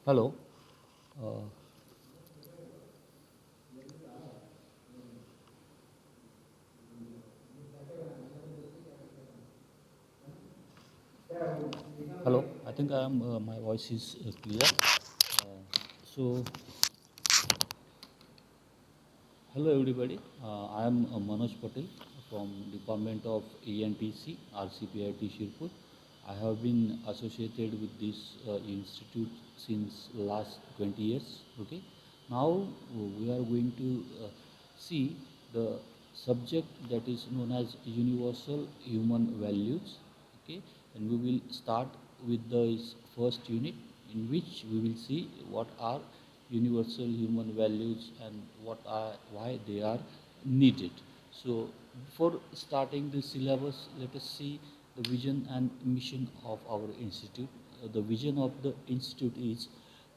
Hello. Uh, Hello. I think I am. My voice is clear. So, hello everybody. I am Manoj Patel from Department of E&TC, RCPIT Shirpur. I have been associated with this institute since last 20 years. Okay. Now we are going to see the subject that is known as universal human values. Okay, and we will start with the first unit in which we will see what are universal human values and why they are needed. So before starting the syllabus, let us see the vision and mission of our institute. The vision of the institute is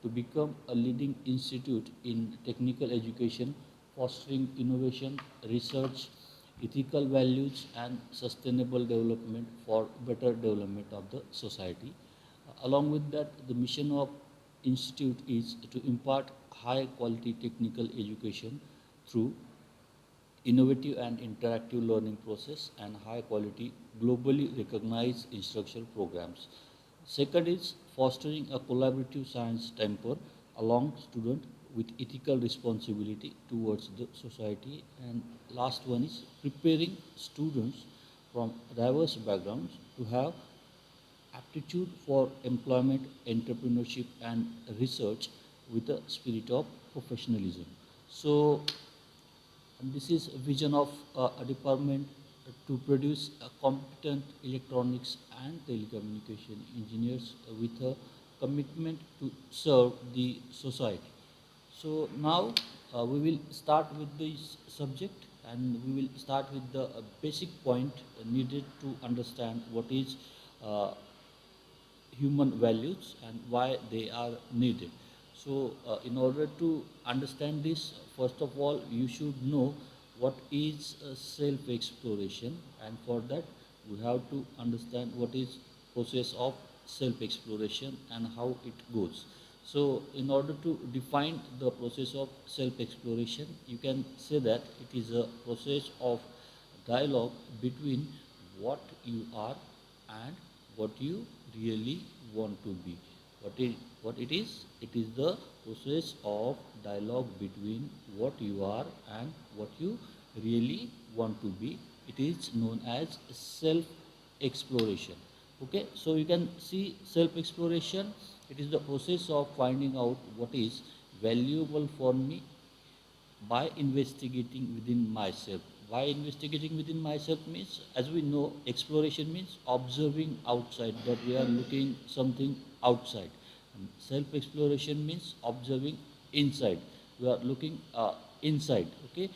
to become a leading institute in technical education, fostering innovation, research, ethical values and sustainable development for better development of the society. Along with that, the mission of institute is to impart high quality technical education through innovative and interactive learning process and high quality globally recognized instructional programs. Second is fostering a collaborative science temper along student with ethical responsibility towards the society. And last one is preparing students from diverse backgrounds to have aptitude for employment, entrepreneurship and research with a spirit of professionalism. So and this is a vision of a department to produce a competent electronics and telecommunication engineers with a commitment to serve the society. So now we will start with this subject and we will start with the basic point needed to understand what is uh, human values and why they are needed. So, in order to understand this, first of all, you should know what is self exploration, and for that, we have to understand what is process of self exploration and how it goes. So, in order to define the process of self exploration, you can say that it is a process of dialogue between what you are and what you really want to be. What it is? It is the process of dialogue between what you are and what you really want to be. It is known as self exploration. Okay, so you can see self exploration. It is the process of finding out what is valuable for me by investigating within myself. By investigating within myself means, as we know, exploration means observing outside, that we are looking something outside. And self-exploration means observing inside. We are looking inside. Okay,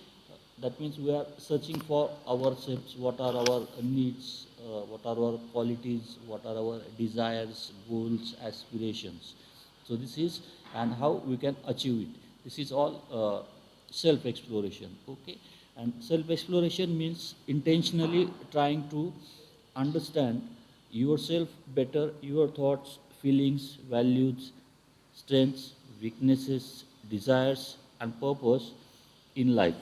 that means we are searching for ourselves. What are our needs? What are our qualities? What are our desires, goals, aspirations? So this is and how we can achieve it. This is all self exploration. Okay, and self exploration means intentionally trying to understand yourself better, your thoughts, feelings, values, strengths, weaknesses, desires, and purpose in life.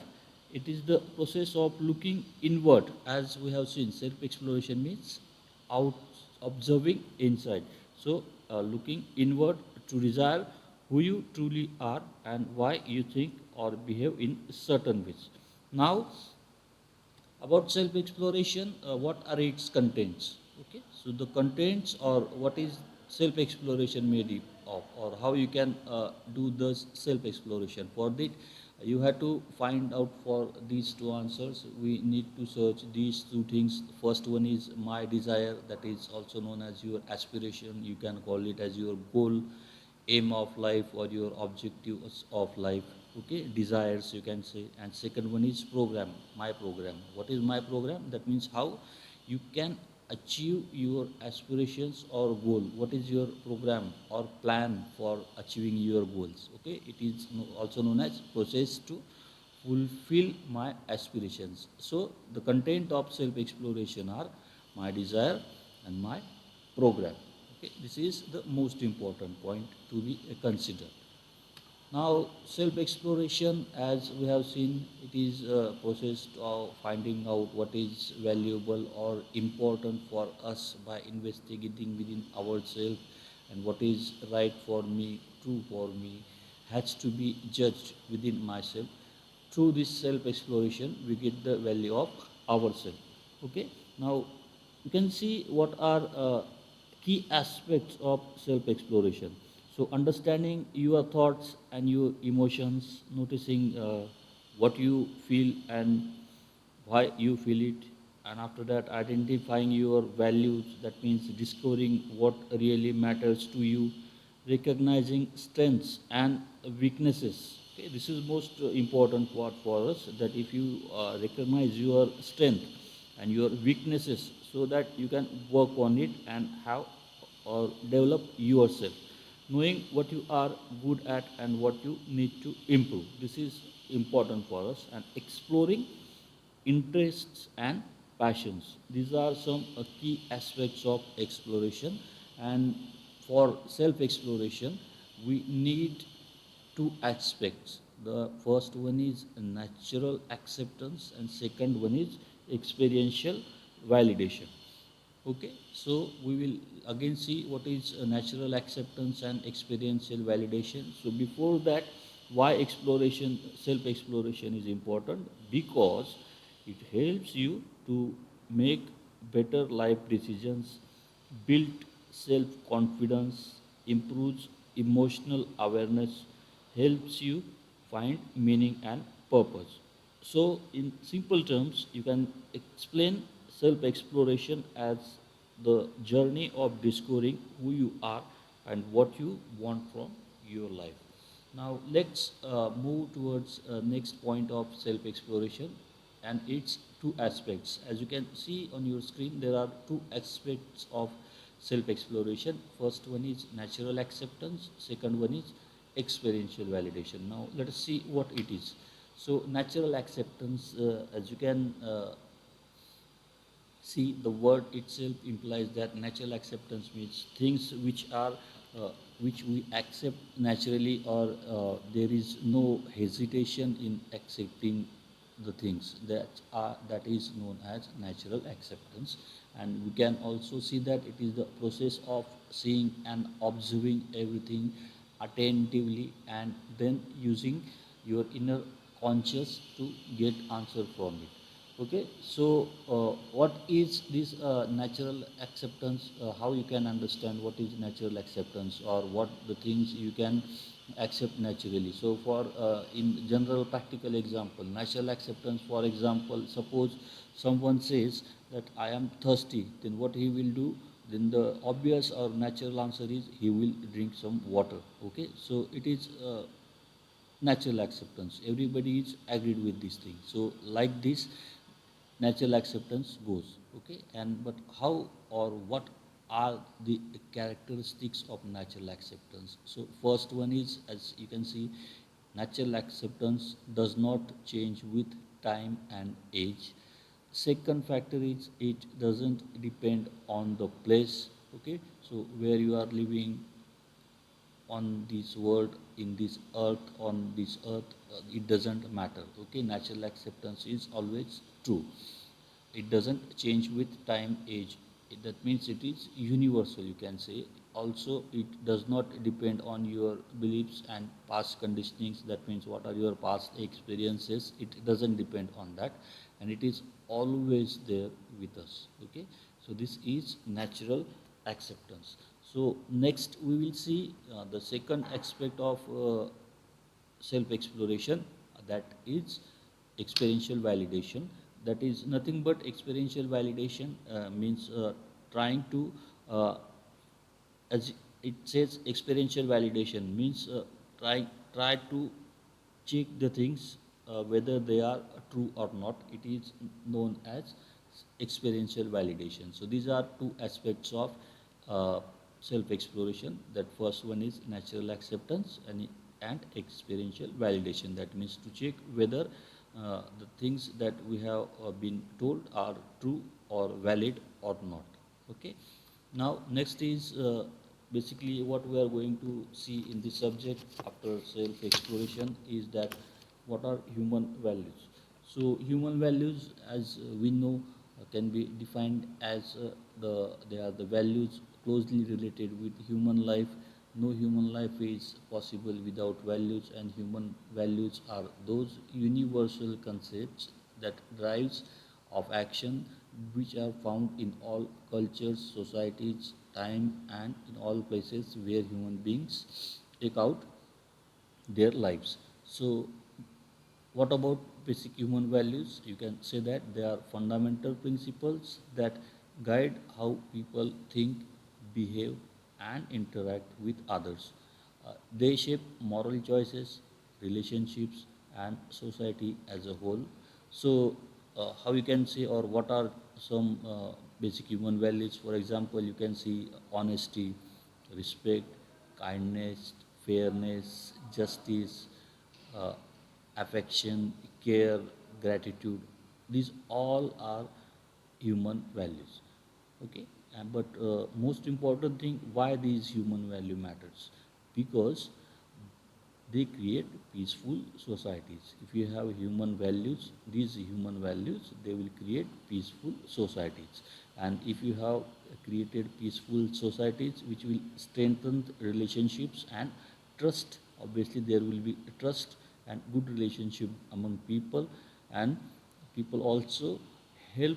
It is the process of looking inward, as we have seen. Self exploration means out observing inside. So, looking inward to desire who you truly are and why you think or behave in certain ways. Now, about self exploration, what are its contents? Okay, so the contents or what is self exploration made of, or how you can do the self exploration. For that, you have to find out for these two answers. We need to search these two things. First one is my desire, that is also known as your aspiration. You can call it as your goal, aim of life, or your objectives of life. Okay, desires you can say. And second one is program, my program. What is my program? That means how you can achieve your aspirations or goal. What is your program or plan for achieving your goals? Okay, it is also known as process to fulfill my aspirations. So the content of self exploration are my desire and my program. Okay, this is the most important point to be considered. Now, self-exploration, as we have seen, it is a process of finding out what is valuable or important for us by investigating within ourselves, and what is right for me, true for me, has to be judged within myself. Through this self-exploration, we get the value of ourselves. Okay. Now, you can see what are key aspects of self-exploration. So, understanding your thoughts and your emotions, noticing what you feel and why you feel it, and after that, identifying your values. That means discovering what really matters to you, recognizing strengths and weaknesses. Okay, this is most important part for us. That if you recognize your strength and your weaknesses, so that you can work on it and have or develop yourself, knowing what you are good at and what you need to improve. This is important for us, and exploring interests and passions. These are some key aspects of exploration. And for self exploration, we need two aspects. The first one is natural acceptance, and second one is experiential validation. Okay, so we will again see what is natural acceptance and experiential validation. So before that, why exploration, self-exploration is important? Because it helps you to make better life decisions, build self-confidence, improves emotional awareness, helps you find meaning and purpose. So, in simple terms, you can explain self exploration as the journey of discovering who you are and what you want from your life. Now, let's move towards next point of self exploration, and its two aspects. As you can see on your screen, there are two aspects of self exploration. First one is natural acceptance, second one is experiential validation. Now, let us see what it is. So, natural acceptance, as you can see, the word itself implies that natural acceptance means things which we accept naturally, or there is no hesitation in accepting the things that is known as natural acceptance. And we can also see that it is the process of seeing and observing everything attentively, and then using your inner conscious to get answer from it. Okay, so what is this natural acceptance? How you can understand what is natural acceptance, or what the things you can accept naturally? So, for in general practical example, natural acceptance. For example, suppose someone says that I am thirsty, then what he will do? Then the obvious or natural answer is he will drink some water. Okay, so it is. Natural acceptance, everybody is agreed with this thing. So like this, natural acceptance goes. Okay, and but how or what are the characteristics of natural acceptance? So first one is, as you can see, natural acceptance does not change with time and age. Second factor is it doesn't depend on the place. Okay, so where you are living on this world, in this earth, on this earth, it doesn't matter. Okay, natural acceptance is always true. It doesn't change with time, age. That means it is universal, you can say. Also, it does not depend on your beliefs and past conditionings. That means what are your past experiences. It doesn't depend on that, and it is always there with us. Okay, so this is natural acceptance. So next we will see the second aspect of self exploration, that is experiential validation. That is nothing but experiential validation means trying to as it says, experiential validation means try to check the things whether they are true or not. It is known as experiential validation. So these are two aspects of self exploration. That first one is natural acceptance, and experiential validation. That means to check whether the things that we have been told are true or valid or not. Okay. Now, next is basically what we are going to see in this subject after self-exploration is that what are human values. So, human values, as we know, can be defined as they are the values closely related with human life. No human life is possible without values, and human values are those universal concepts that drives of action which are found in all cultures, societies, time, and in all places where human beings take out their lives. So, what about basic human values? You can say that they are fundamental principles that guide how people think, behave, and interact with others. They shape moral choices, relationships, and society as a whole. So, how you can say, or what are some basic human values? For example, you can see honesty, respect, kindness, fairness, justice, uh, affection, care, gratitude. These all are human values. Okay, but most important thing, why these human value matters? Because they create peaceful societies. If you have human values, these human values, they will create peaceful societies. And if you have created peaceful societies, which will strengthen relationships and trust, obviously there will be trust and good relationship among people, and people also help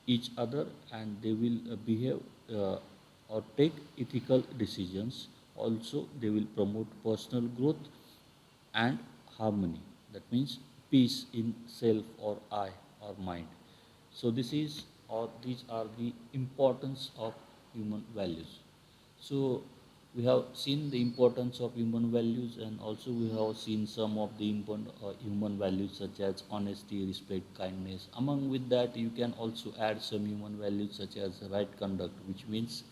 each other, and they will behave or take ethical decisions. Also, they will promote personal growth and harmony. That means peace in self or I or mind. So this is or these are the importance of human values. So we have seen the importance of human values, and also we have seen some of the important human values such as honesty, respect, kindness. Among with that, you can also add some human values such as right conduct, which means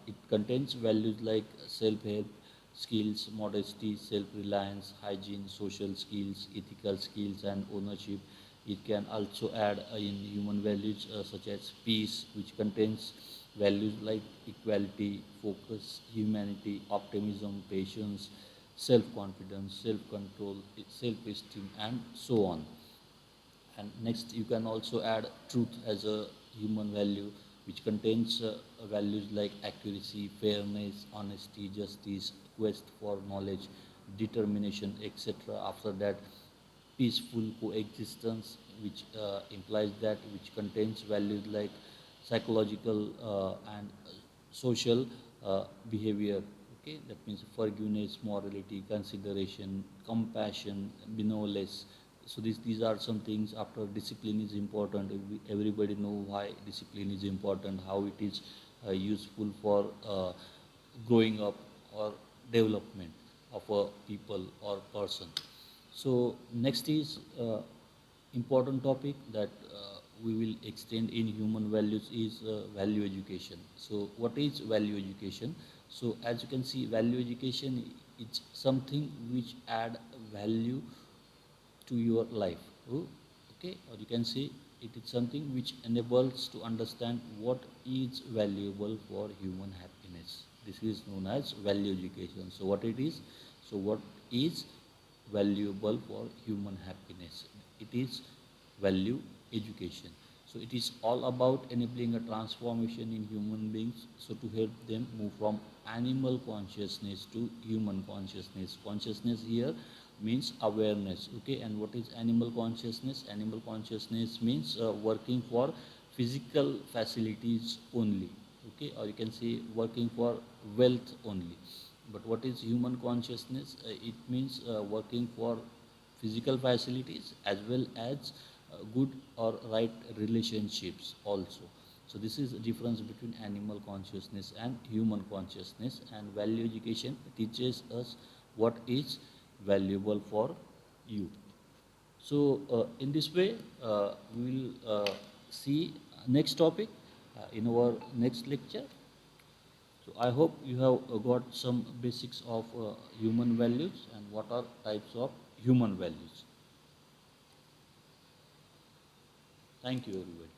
it contains values like self-help, skills, modesty, self-reliance, hygiene, social skills, ethical skills, and ownership. It can also add in human values such as peace, which contains values like equality, focus, humanity, optimism, patience, self-confidence, self-control, self-esteem, and so on. And next, you can also add truth as a human value, which contains values like accuracy, fairness, honesty, justice, quest for knowledge, determination, etc. After that, peaceful coexistence, which implies that, which contains values like psychological and social behavior. Okay, that means forgiveness, morality, consideration, compassion, benevolence. So these are some things. After discipline is important. Everybody know why discipline is important, how it is useful for growing up or development of a people or person. So next is important topic that we will extend in human values is value education. So what is value education? So as you can see, value education is something which add value to your life. Oh, okay, or you can say it is something which enables to understand what is valuable for human happiness. This is known as value education. So what it is? So what is valuable for human happiness? It is value education. So it is all about enabling a transformation in human beings, so to help them move from animal consciousness to human consciousness. Consciousness here means awareness. Okay, and what is animal consciousness? Animal consciousness means working for physical facilities only. Okay, or you can say working for wealth only. But what is human consciousness? It means working for physical facilities as well as good or right relationships also. So this is the difference between animal consciousness and human consciousness, and value education teaches us what is valuable for you. So in this way, we will see next topic in our next lecture. So I hope you have got some basics of human values and what are types of human values. Thank you, everybody.